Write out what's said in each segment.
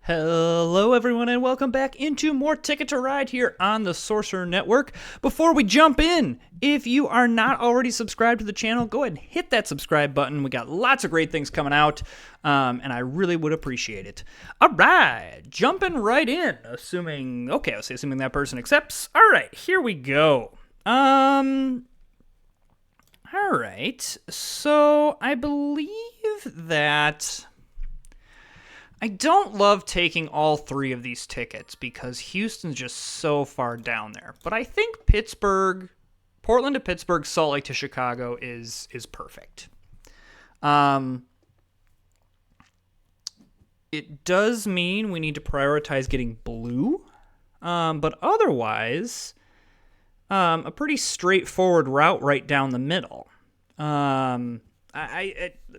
Hello, everyone, and welcome back into more Ticket to Ride here on the Sorcerer Network. Before we jump in, if you are not already subscribed to the channel, go ahead and hit that subscribe button. We got lots of great things coming out, and I really would appreciate it. All right, jumping right in, assuming that person accepts. All right, here we go. All right, so I believe that I don't love taking all three of these tickets because Houston's just so far down there. But I think Portland to Pittsburgh, Salt Lake to Chicago is perfect. It does mean we need to prioritize getting blue, but otherwise, a pretty straightforward route right down the middle.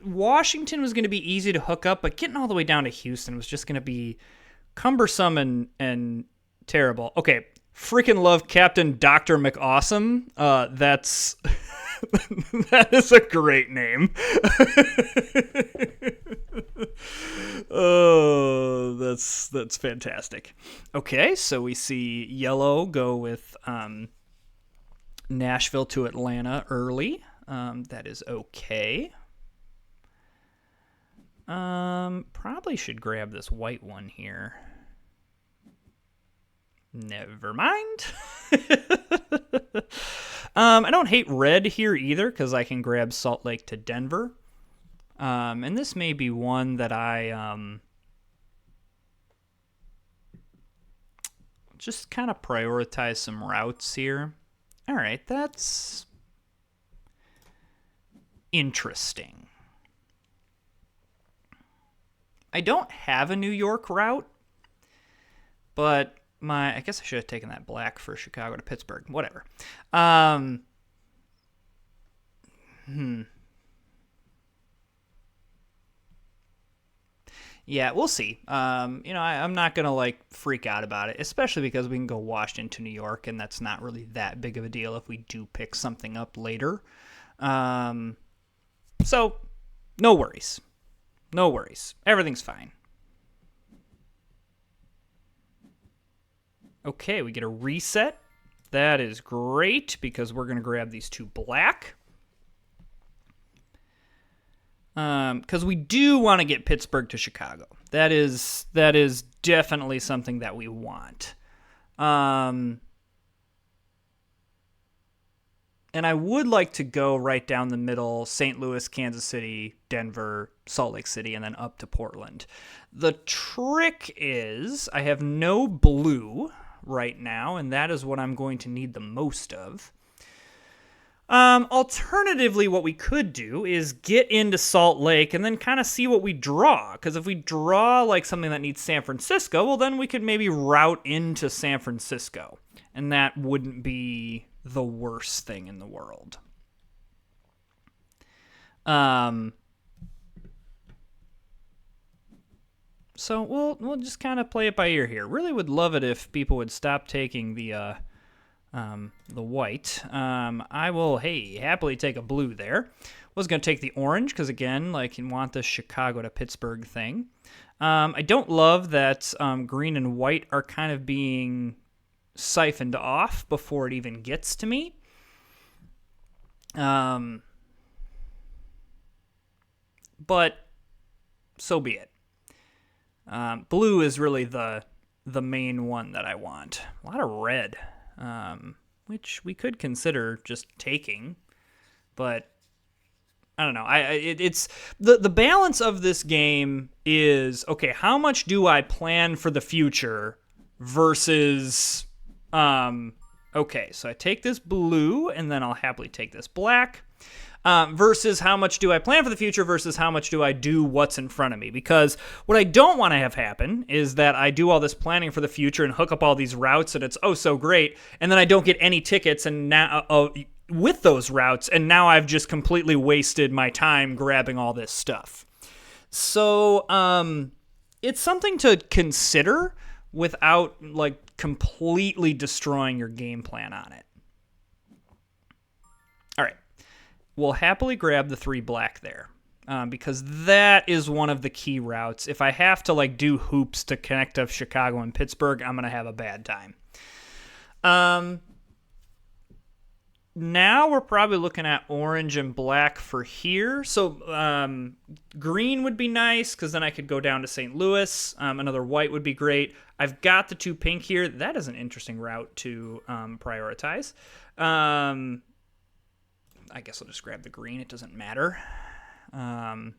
Washington was going to be easy to hook up, but getting all the way down to Houston was just going to be cumbersome and terrible. Okay, freaking love Captain Dr. McAwesome. That's that is a great name. Oh, that's fantastic. Okay, so we see yellow go with Nashville to Atlanta early. That is okay. Probably should grab this white one here. Never mind. I don't hate red here either because I can grab Salt Lake to Denver. And this may be one that I just kind of prioritize some routes here. All right, that's interesting. I don't have a New York route, but I guess I should have taken that black for Chicago to Pittsburgh. Whatever. Yeah, we'll see. I'm not gonna freak out about it, especially because we can go Washington to New York, and that's not really that big of a deal if we do pick something up later. So, no worries. No worries. Everything's fine. Okay, we get a reset. That is great because we're going to grab these two black. Because we do want to get Pittsburgh to Chicago. That is definitely something that we want. And I would like to go right down the middle, St. Louis, Kansas City, Denver, Salt Lake City, and then up to Portland. The trick is I have no blue right now, and that is what I'm going to need the most of. Alternatively, what we could do is get into Salt Lake and then kind of see what we draw. Because if we draw something that needs San Francisco, well, then we could maybe route into San Francisco. And that wouldn't be the worst thing in the world. So we'll just kind of play it by ear here. Really would love it if people would stop taking the white. I will happily take a blue there. Was going to take the orange because again, you want the Chicago to Pittsburgh thing. I don't love that green and white are kind of being siphoned off before it even gets to me. But so be it. Blue is really the main one that I want. A lot of red, which we could consider just taking, but I don't know. It's the balance of this game is okay. How much do I plan for the future versus okay, so I take this blue, and then I'll happily take this black, versus how much do I plan for the future versus how much do I do what's in front of me. Because what I don't want to have happen is that I do all this planning for the future and hook up all these routes, and it's so great, and then I don't get any tickets and now with those routes, and now I've just completely wasted my time grabbing all this stuff. So it's something to consider without completely destroying your game plan on it. All right. We'll happily grab the 3 black there. because that is one of the key routes. If I have to like do hoops to connect to Chicago and Pittsburgh, I'm gonna have a bad time. Now we're probably looking at orange and black for here. So green would be nice because then I could go down to St. Louis. Another white would be great. I've got the 2 pink here. That is an interesting route to prioritize. I guess I'll just grab the green. It doesn't matter. And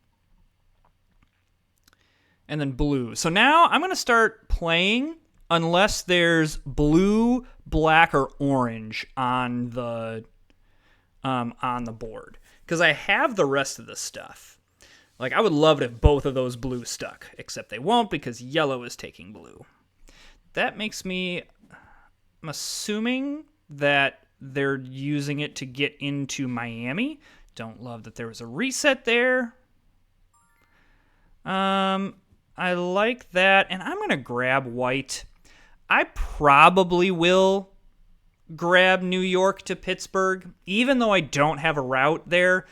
then blue. So now I'm going to start playing unless there's blue, black, or orange on the board. Because I have the rest of the stuff. Like, I would love it if both of those blue stuck. Except they won't because yellow is taking blue. That makes me... I'm assuming that they're using it to get into Miami. Don't love that there was a reset there. I like that, and I'm going to grab white. I probably will grab New York to Pittsburgh, even though I don't have a route there.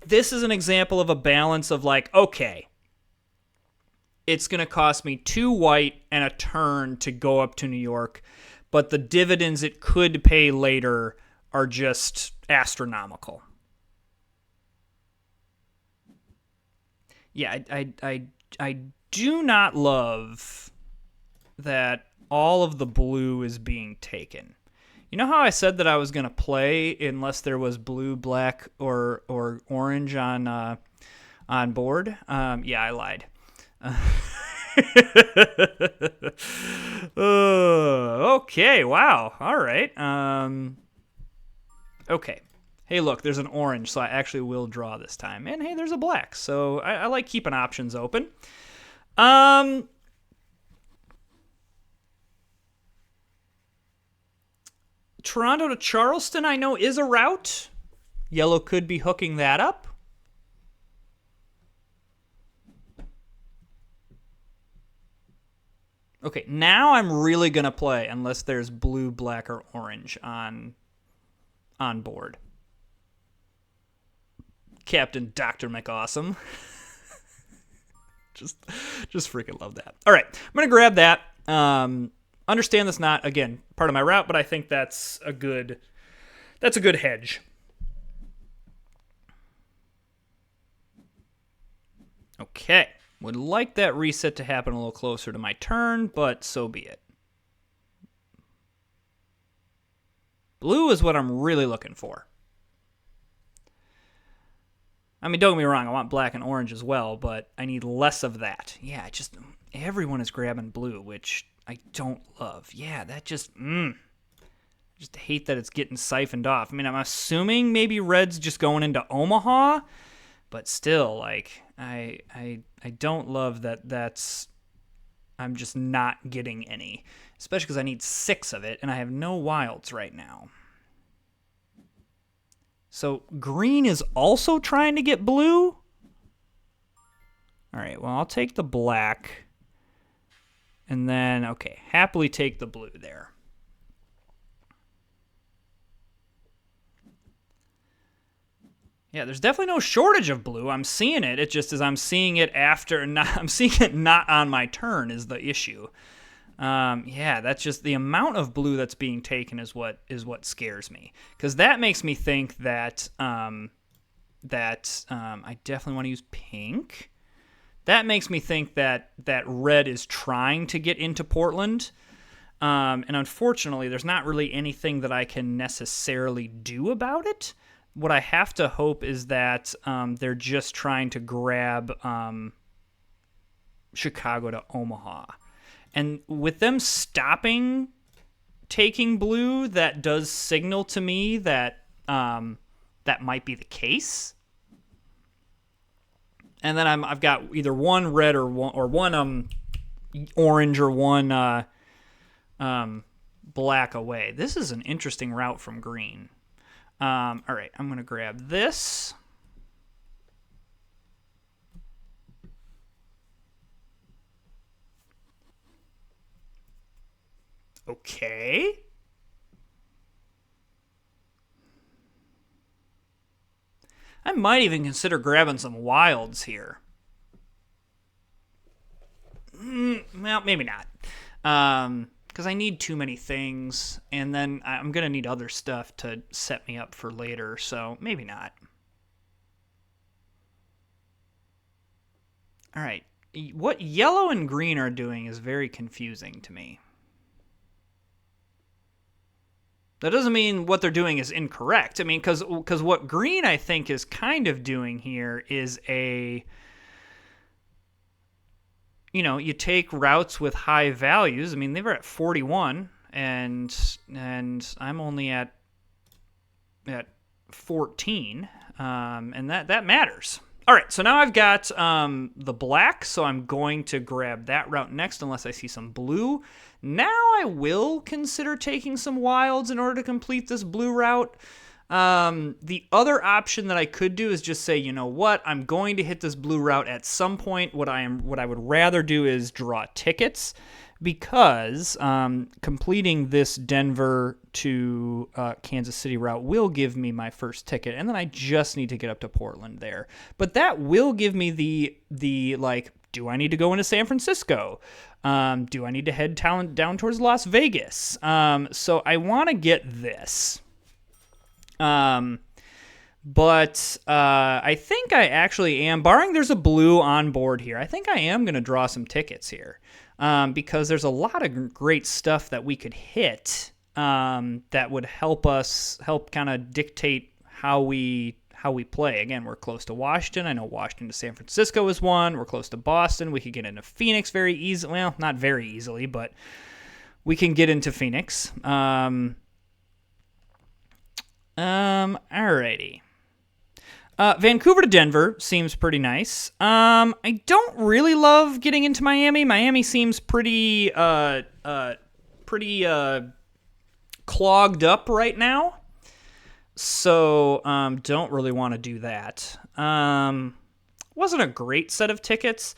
This is an example of a balance of like, okay, it's going to cost me 2 white and a turn to go up to New York, but the dividends it could pay later are just astronomical. Yeah, I do not love that all of the blue is being taken. You know how I said that I was going to play unless there was blue, black, or orange on board? Yeah, I lied. Okay, wow. All right. Okay. Hey, look, there's an orange, so I actually will draw this time. And hey, there's a black, so I like keeping options open. Toronto to Charleston, I know, is a route. Yellow could be hooking that up. Okay, now I'm really going to play unless there's blue, black, or orange on board. Captain Dr. McAwesome. just freaking love that. All right, I'm going to grab that. Understand that's not, again, part of my route, but I think that's a good hedge. Okay. Would like that reset to happen a little closer to my turn, but so be it. Blue is what I'm really looking for. I mean, don't get me wrong, I want black and orange as well, but I need less of that. Yeah, everyone is grabbing blue, which I don't love. Yeah, that just hate that it's getting siphoned off. I mean, I'm assuming maybe red's just going into Omaha, but still, like, I don't love that I'm just not getting any, especially because I need 6 of it, and I have no wilds right now. So green is also trying to get blue? All right, well, I'll take the black, and then, okay, happily take the blue there. Yeah, there's definitely no shortage of blue. I'm seeing it. It just is I'm seeing it I'm seeing it not on my turn is the issue. Yeah, that's just the amount of blue that's being taken is what scares me, because that makes me think that I definitely want to use pink. That makes me think that red is trying to get into Portland. And unfortunately, there's not really anything that I can necessarily do about it. What I have to hope is that they're just trying to grab Chicago to Omaha. And with them stopping taking blue, that does signal to me that that might be the case. And then I've got either one red or one orange or one black away. This is an interesting route from green. All right, I'm going to grab this. Okay. I might even consider grabbing some wilds here. Well, maybe not. Because I need too many things, and then I'm going to need other stuff to set me up for later, so maybe not. All right. What yellow and green are doing is very confusing to me. That doesn't mean what they're doing is incorrect. I mean, because what green, I think, is kind of doing here is you take routes with high values. I mean, they were at 41, and I'm only at 14, and that matters. All right, so now I've got the black, so I'm going to grab that route next unless I see some blue. Now I will consider taking some wilds in order to complete this blue route. The other option that I could do is just say, you know what, I'm going to hit this blue route at some point. What I would rather do is draw tickets, because completing this Denver to Kansas City route will give me my first ticket, and then I just need to get up to Portland there. But that will give me the like, do I need to go into San Francisco? Do I need to head down towards Las Vegas? So I want to get this. But I think I actually am, barring there's a blue on board here, I think I am going to draw some tickets here. Because there's a lot of great stuff that we could hit that would help kind of dictate how we play. Again, we're close to Washington. I know Washington to San Francisco is one. We're close to Boston. We could get into Phoenix very easily. Well, not very easily, but we can get into Phoenix. Alrighty. Vancouver to Denver seems pretty nice. I don't really love getting into Miami. Miami seems pretty clogged up right now. So, don't really want to do that. Wasn't a great set of tickets.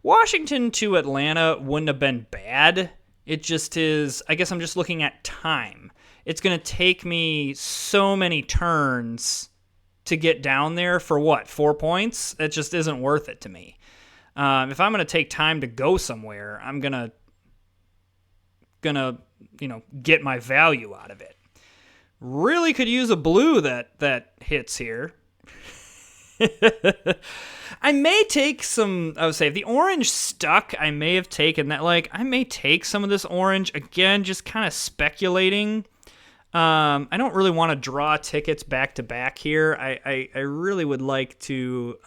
Washington to Atlanta wouldn't have been bad. It just is, I guess I'm just looking at time. It's going to take me so many turns to get down there for what, 4 points? It just isn't worth it to me. If I'm going to take time to go somewhere, I'm gonna get my value out of it. Really could use a blue that hits here. I may take some, I would say, if the orange stuck, I may have taken that. Like, I may take some of this orange. Again, just kind of speculating. I don't really want to draw tickets back to back here. I really would like to.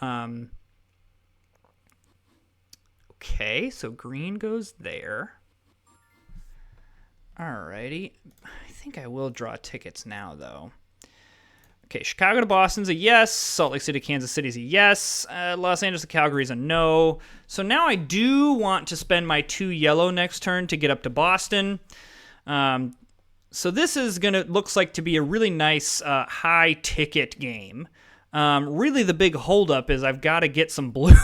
Okay, so green goes there. Alrighty. I think I will draw tickets now, though. Okay, Chicago to Boston's a yes. Salt Lake City to Kansas City's a yes. Los Angeles to Calgary's a no. So now I do want to spend my 2 yellow next turn to get up to Boston. So this is looks like to be a really nice high ticket game. Really the big holdup is I've got to get some blue.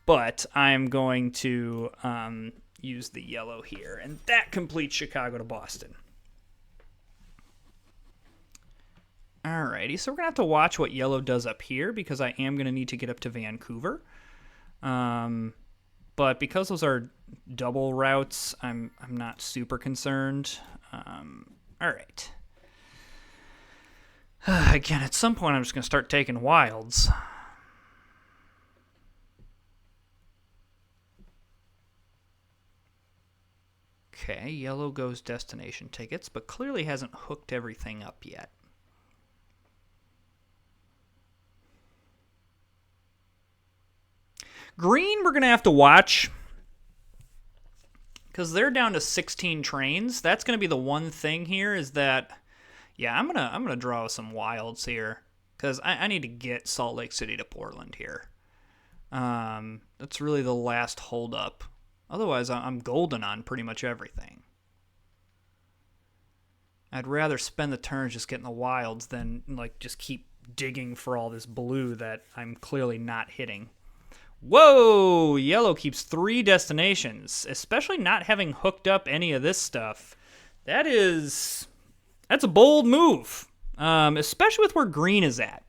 But I'm going to use the yellow here, and that completes Chicago to Boston. Alrighty, so we're going to have to watch what yellow does up here, because I am going to need to get up to Vancouver. But because those are double routes, I'm not super concerned. Alright. Again, at some point I'm just going to start taking wilds. Okay, yellow goes destination tickets, but clearly hasn't hooked everything up yet. Green, we're going to have to watch, because they're down to 16 trains. That's going to be the one thing here is that, yeah, I'm gonna draw some wilds here, because I need to get Salt Lake City to Portland here. That's really the last holdup. Otherwise, I'm golden on pretty much everything. I'd rather spend the turns just getting the wilds than just keep digging for all this blue that I'm clearly not hitting. Whoa! Yellow keeps 3 destinations, especially not having hooked up any of this stuff. That's a bold move. especially with where green is at.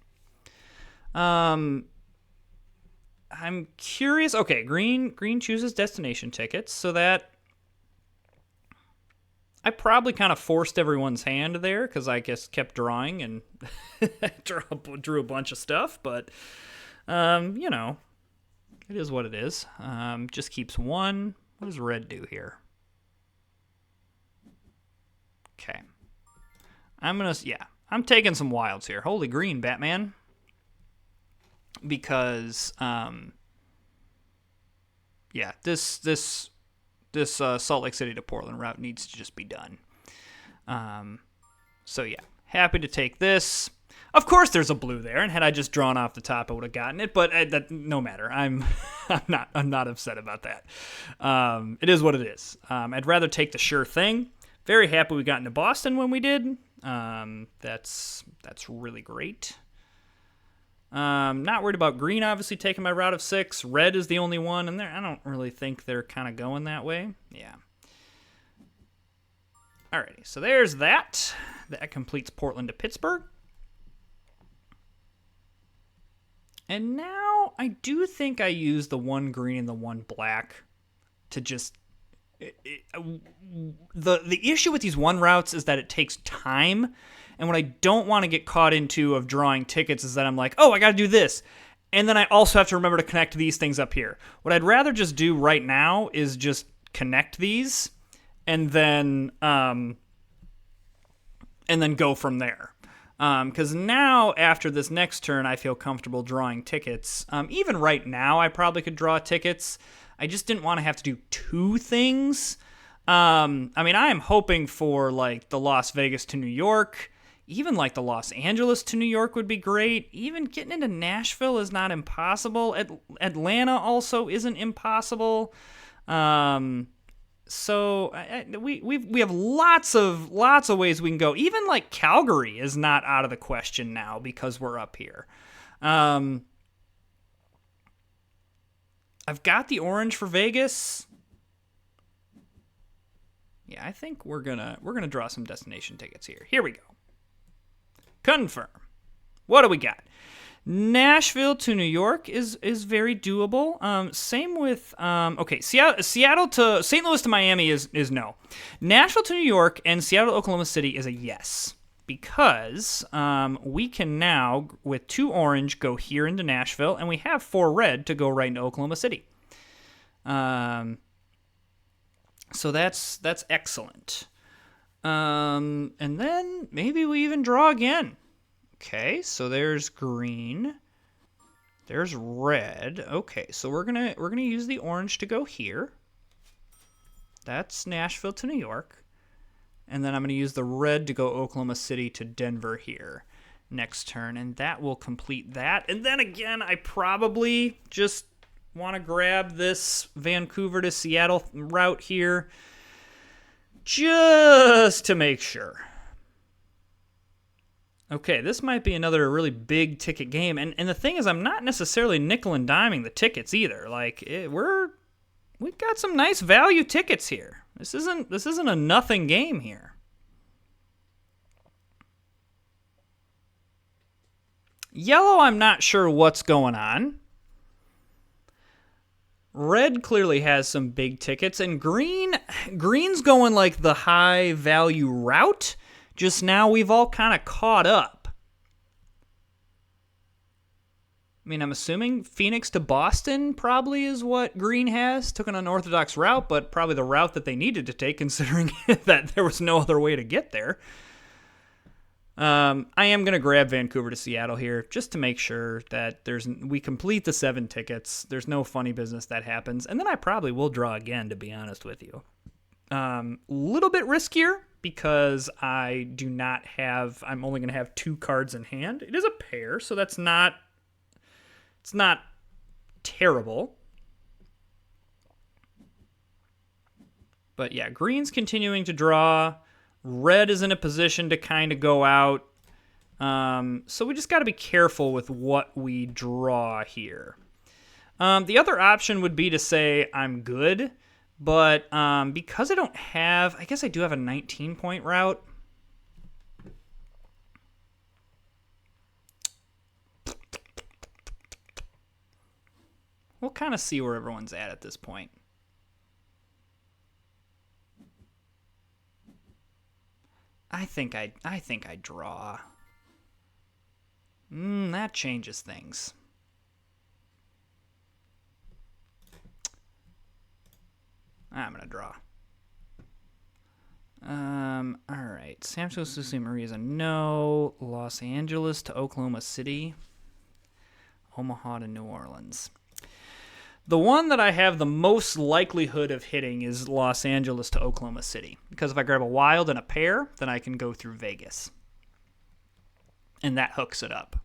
I'm curious. Okay, green chooses destination tickets, so that I probably kind of forced everyone's hand there because I guess kept drawing and drew a bunch of stuff. But you know, it is what it is. Just keeps one. What does red do here? Okay, I'm taking some wilds here. Holy green, Batman. Because this Salt Lake City to Portland route needs to just be done. So yeah, happy to take this. Of course, there's a blue there, and had I just drawn off the top, I would have gotten it. But that no matter. I'm not upset about that. It is what it is. I'd rather take the sure thing. Very happy we got into Boston when we did. That's really great. Not worried about green, obviously, taking my route of 6. Red is the only one, and I don't really think they're kind of going that way. Yeah. Alrighty, so there's that. That completes Portland to Pittsburgh. And now I do think I use the 1 green and the 1 black to just... The issue with these 1 routes is that it takes time. And what I don't want to get caught into of drawing tickets is that I'm like, oh, I got to do this. And then I also have to remember to connect these things up here. What I'd rather just do right now is just connect these and then go from there. Because now, after this next turn, I feel comfortable drawing tickets. Even right now, I probably could draw tickets. I just didn't want to have to do 2 things. I mean, I am hoping for, like, the Las Vegas to New York. Even, like, the Los Angeles to New York would be great. Even getting into Nashville is not impossible. Atlanta also isn't impossible. So we have lots of ways we can go. Even, like, Calgary is not out of the question now because we're up here. I've got the orange for Vegas. Yeah, I think we're gonna draw some destination tickets here. Here we go. Confirm. What do we got? Nashville to New York is very doable. Same with okay, Seattle to St. Louis to Miami is no. Nashville to New York and Seattle to Oklahoma City is a yes, because we can now with 2 orange go here into Nashville, and we have 4 red to go right into Oklahoma City. So that's excellent. And then maybe we even draw again. Okay, so there's green. There's red. Okay, so we're gonna use the orange to go here. That's Nashville to New York. And then I'm gonna use the red to go Oklahoma City to Denver here next turn, and that will complete that. And then again, I probably just want to grab this Vancouver to Seattle route here just to make sure. Okay, this might be another really big ticket game, and the thing is, I'm not necessarily nickel and diming the tickets either. Like, we've got some nice value tickets here. This isn't a nothing game here. Yellow, I'm not sure what's going on. Red clearly has some big tickets, and green's going like the high value route. Just now we've all kind of caught up. I mean, I'm assuming Phoenix to Boston probably is what green has. Took an unorthodox route, but probably the route that they needed to take, considering that there was no other way to get there. I am going to grab Vancouver to Seattle here just to make sure that we complete the 7 tickets. There's no funny business that happens. And then I probably will draw again, to be honest with you. Little bit riskier because I'm only going to have 2 cards in hand. It is a pair, so it's not terrible. But yeah, green's continuing to draw. Red is in a position to kind of go out. So we just got to be careful with what we draw here. The other option would be to say I'm good, but because I guess I do have a 19-point route. kind of see where everyone's at this point. I think I draw. That changes things. I'm gonna draw. All right. San Francisco to St. Maria is a no. Los Angeles to Oklahoma City. Omaha to New Orleans. The one that I have the most likelihood of hitting is Los Angeles to Oklahoma City. Because if I grab a wild and a pair, then I can go through Vegas. And that hooks it up.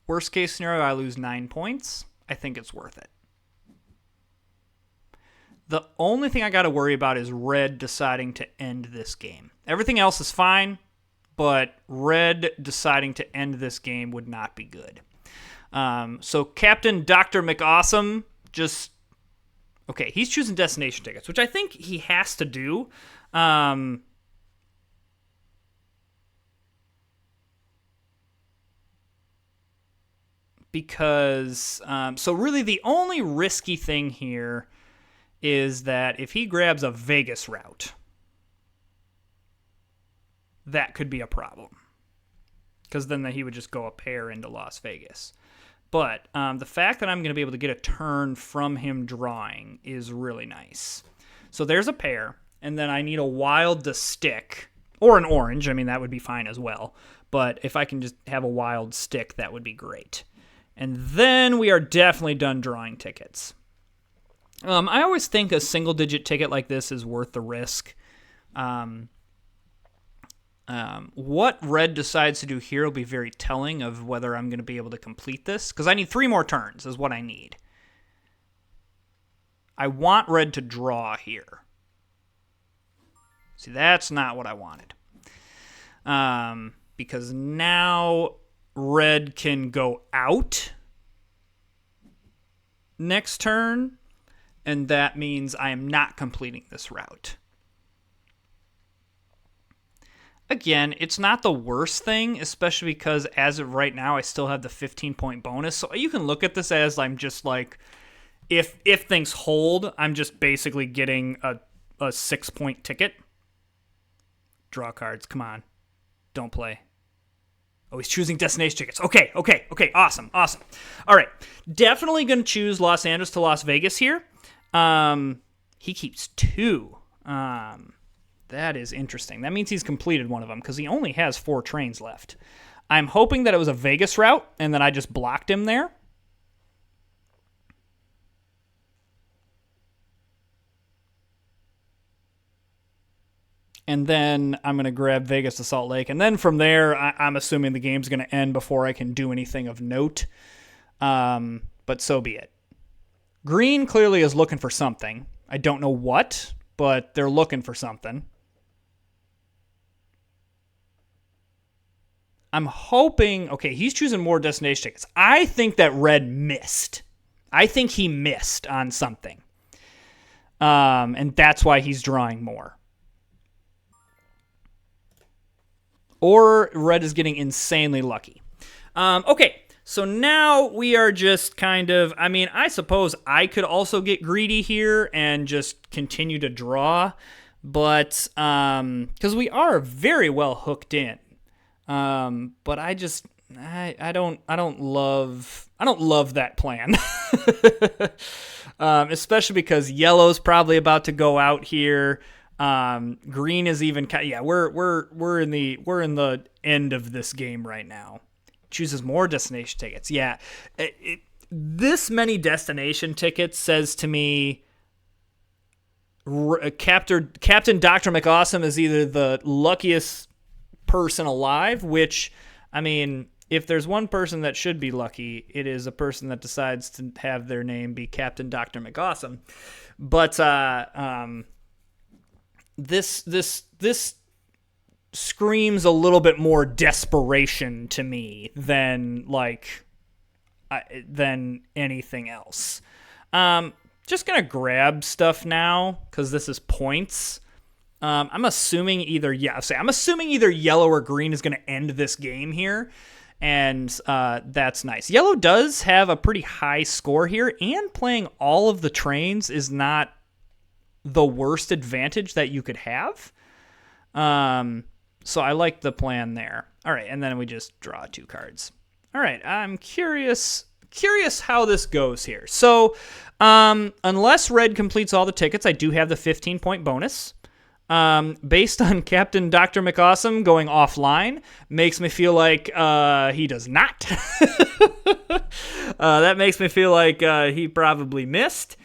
Worst case scenario, I lose 9 points. I think it's worth it. The only thing I got to worry about is red deciding to end this game. Everything else is fine, but red deciding to end this game would not be good. So Captain Dr. McAwesome just... Okay, he's choosing destination tickets, which I think he has to do. Because... so really the only risky thing here is that if he grabs a Vegas route, that could be a problem. Because then he would just go a pair into Las Vegas. But the fact that I'm going to be able to get a turn from him drawing is really nice. So there's a pair, and then I need a wild to stick, or an orange. I mean, that would be fine as well. But if I can just have a wild stick, that would be great. And then we are definitely done drawing tickets. I always think a single-digit ticket like this is worth the risk. What red decides to do here will be very telling of whether I'm going to be able to complete this, because I need 3 more turns is what I need. I want red to draw here. See, that's not what I wanted. Because now red can go out next turn, and that means I am not completing this route. Again, it's not the worst thing, especially because as of right now, I still have the 15-point bonus. So you can look at this as I'm just like, if things hold, I'm just basically getting a 6-point ticket. Draw cards, come on. Don't play. Oh, he's choosing destination tickets. Okay, awesome. All right, definitely going to choose Los Angeles to Las Vegas here. He keeps 2. That is interesting. That means he's completed one of them because he only has 4 trains left. I'm hoping that it was a Vegas route and that I just blocked him there. And then I'm going to grab Vegas to Salt Lake. And then from there, I'm assuming the game's going to end before I can do anything of note. But so be it. Green clearly is looking for something. I don't know what, but they're looking for something. I'm hoping... Okay, he's choosing more destination tickets. I think that red missed. I think he missed on something. And that's why he's drawing more. Or red is getting insanely lucky. Okay, so now we are just kind of... I mean, I suppose I could also get greedy here and just continue to draw. But... because we are very well hooked in. But I just... I don't love that plan. Especially because yellow's probably about to go out here. Green is even we're in the end of this game right now. Chooses more destination tickets. Yeah. This many destination tickets says to me Captain Dr. McAwesome is either the luckiest person alive, which, I mean, if there's one person that should be lucky, it is a person that decides to have their name be Captain Dr. McAwesome. But this screams a little bit more desperation to me than anything else. Just gonna grab stuff now because this is points. I'm assuming either yellow or green is gonna end this game here, and that's nice. Yellow does have a pretty high score here, and playing all of the trains is not the worst advantage that you could have. So I like the plan there. All right, and then we just draw 2 cards. All right, I'm curious how this goes here. So unless red completes all the tickets, I do have the 15-point bonus. Based on Captain Dr. McAwesome going offline, makes me feel like he does not. That makes me feel like he probably missed.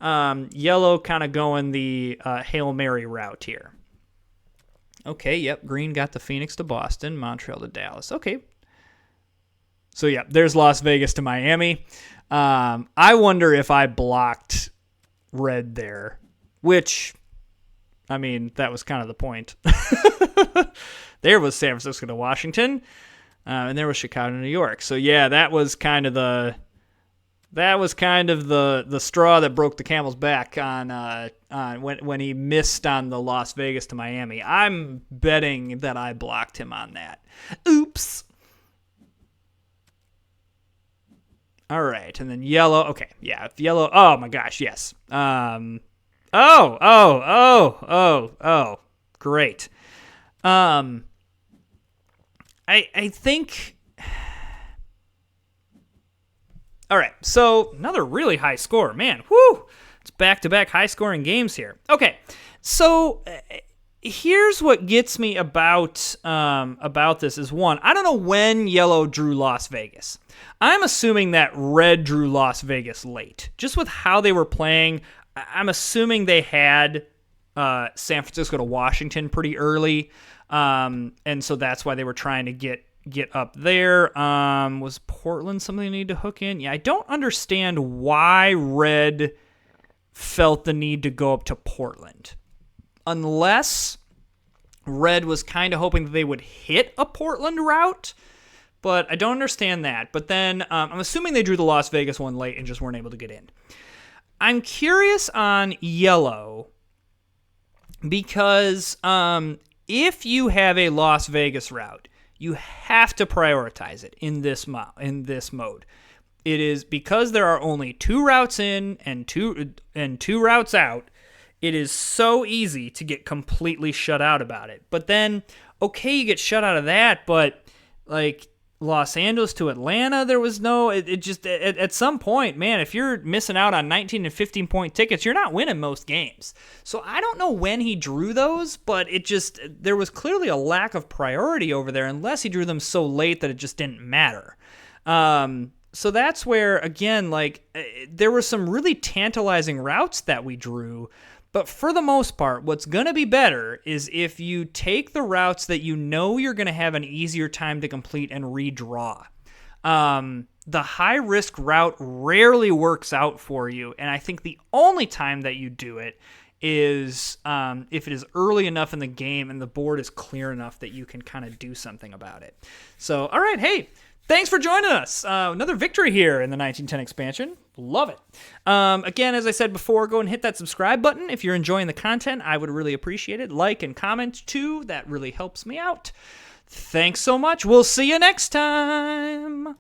Yellow kind of going the Hail Mary route here. Okay, yep, green got the Phoenix to Boston, Montreal to Dallas. Okay. So, yeah, there's Las Vegas to Miami. I wonder if I blocked red there, which, I mean, that was kind of the point. There was San Francisco to Washington, and there was Chicago to New York. So, yeah, that was kind of the straw that broke the camel's back on when he missed on the Las Vegas to Miami. I'm betting that I blocked him on that. Oops. All right, and then yellow. Okay, yeah, if yellow. Oh my gosh, yes. Oh, great. I think. All right, so another really high score, man. Whoo! It's back-to-back high-scoring games here. Okay, so here's what gets me about this is, one, I don't know when yellow drew Las Vegas. I'm assuming that red drew Las Vegas late. Just with how they were playing, I'm assuming they had San Francisco to Washington pretty early, and so that's why they were trying to get up there. Was Portland something they need to hook in? Yeah, I don't understand why red felt the need to go up to Portland. Unless red was kind of hoping that they would hit a Portland route, but I don't understand that. But then I'm assuming they drew the Las Vegas one late and just weren't able to get in. I'm curious on yellow because if you have a Las Vegas route, you have to prioritize it in this mode. It is because there are only 2 routes in and two routes out. It is so easy to get completely shut out about it. But then, okay, you get shut out of that, but like Los Angeles to Atlanta, there was no. It just at some point, man, if you're missing out on 19 and 15-point tickets, you're not winning most games. So I don't know when he drew those, but there was clearly a lack of priority over there, unless he drew them so late that it just didn't matter. So that's where, again, like there were some really tantalizing routes that we drew. But for the most part, what's going to be better is if you take the routes that you know you're going to have an easier time to complete and redraw. The high-risk route rarely works out for you, and I think the only time that you do it is if it is early enough in the game and the board is clear enough that you can kind of do something about it. So, all right, hey, thanks for joining us. Another victory here in the 1910 expansion. Love it. Again, as I said before, go and hit that subscribe button. If you're enjoying the content, I would really appreciate it. Like and comment too. That really helps me out. Thanks so much. We'll see you next time.